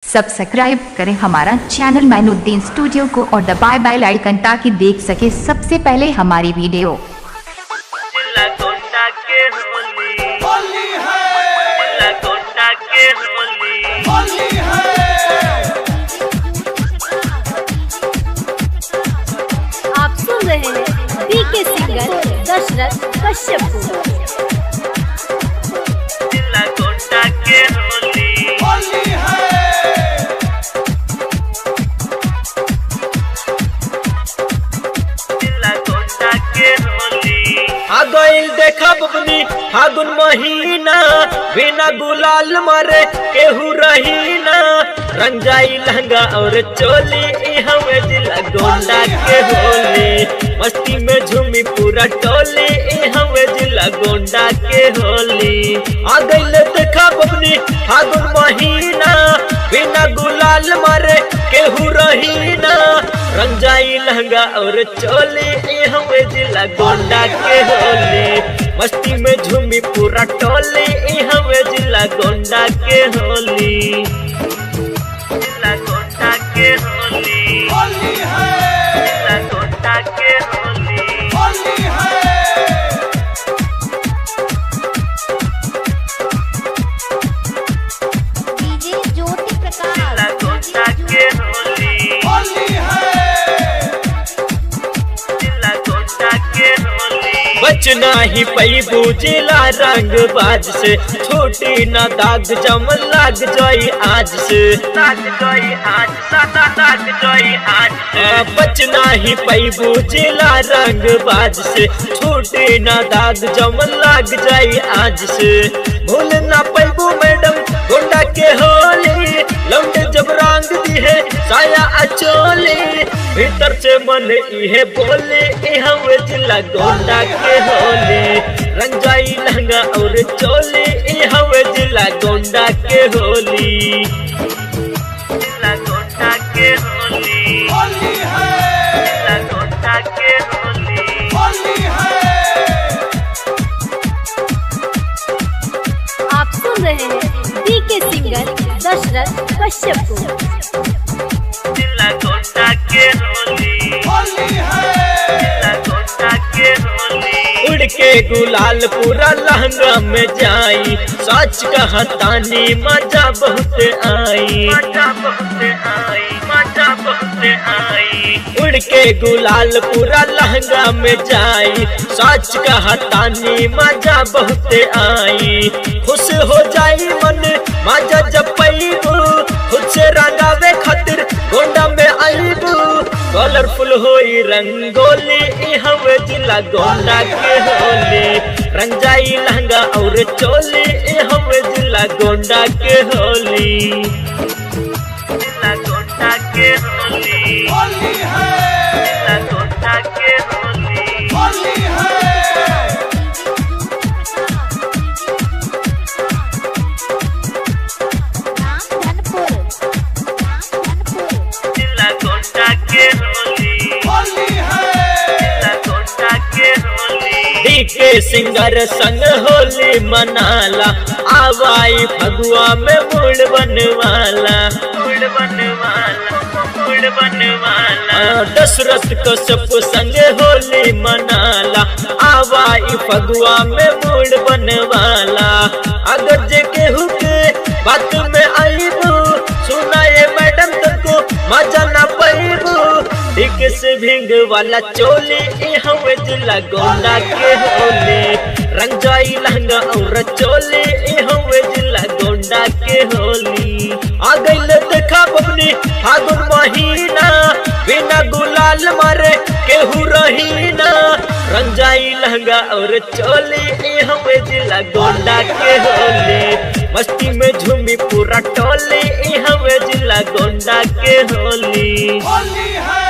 Subscribe करें हमारा channel Mainuddin studio को और दबाएं बेल आइकन ताकि देख सके सबसे पहले हमारी वीडियो। जिला गोंडा के होली है, जिला गोंडा के होली है। आप सुन रहे हैं बीके सिंगर दशरथ कश्यप को। जिला गोंडा के होली है। जिला गोंडा के होली आ गइल देखा बबनी फागुन महीना, बिना गुलाल मारे केहू रही ना। रंजाई लहंगा और चोली ई हमें जिला गोंडा के होली। मस्ती में झूमी पूरा टोली ई हमें जिला गोंडा के होली। आ गइल देखा बबनी फागुन महीना, बिना गुलाल मारे केहू रही ना। रंजाई लहंगा और चोली ई हमें जिला गोंडा के होली। मस्ती में झूमी पूरा टोली ई हमें जिला गोंडा के होली। जिला गोंडा के होली है, जिला गोंडा के होली है। डीजे ज्योति प्रकाश। जिला गोंडा के होली है, जिला गोंडा के होली। बचना ही पैबू जिला रंग बाज से, छोटी ना दाग जम लाग जाई आज से। लाग जाई आज, लाग जाई आज। बचना ही पैबू जिला रंग बाज से, छोटी ना दाग जम लाग जाई आज से। भूल ना पैबू मैडम गोंडा के होली, लौट जब रंग दी है साया अचोली। भीतर से मन इहे बोले ई हमें जिला गोंडा के होली। रंजाई लहंगा और चोली ई हमें जिला गोंडा के होली। जिला गोंडा के होली है, जिला गोंडा के होली है। आप सुन रहे हैं बीके सिंगर दशरथ कश्यप को। जिला गोंडा के होली है, जिला गोंडा के होली। उड़ के गुलाल पूरा लहंगा में जाई, सच कहतानी मजा बहुत आई। मजा बहुत आई, मजा बहुत आई। उड़ के गुलाल पूरा लहंगा में जाई, सच कहतानी मजा बहुत आई। खुश हो जाई मन मजा जब पैबू, खुद से रंगावे खातिर गोंडा में आईबू। कलरफुल होई रंगोली ई हमें जिला गोंडा के होली। रंजाई लहंगा और चोली ई हमें जिला गोंडा के होली। जिला गोंडा के होली है, जिला गोंडा के होली है। जिला गोंडा के होली है, जिला गोंडा के होली। बीके सिंगर संग होली मनाला, आवाई फगुआ में मूड बनवाला। मूड बनवाला, मूड बनवाला। दशरथ कश्यप संग होली मनाला, आवाई फगुआ में मूड बनवाला। अगर जे केहू के बात में आईबू, सुनाए मैडम तको मजा ना पैबू। ठीक से भींग वाला चोली ई हमें जिला गोंडा के होली। रंजाई लहंगा और चोली ई हमें जिला गोंडा के होली। आ गइल देखा बबनी फागुन महीना, बिना गुलाल मारे केहू रही ना। रंजाई लहंगा और चोली ई हमें जिला गोंडा के होली। मस्ती में झूमी पूरा टोली ई हमें जिला गोंडा के होली है।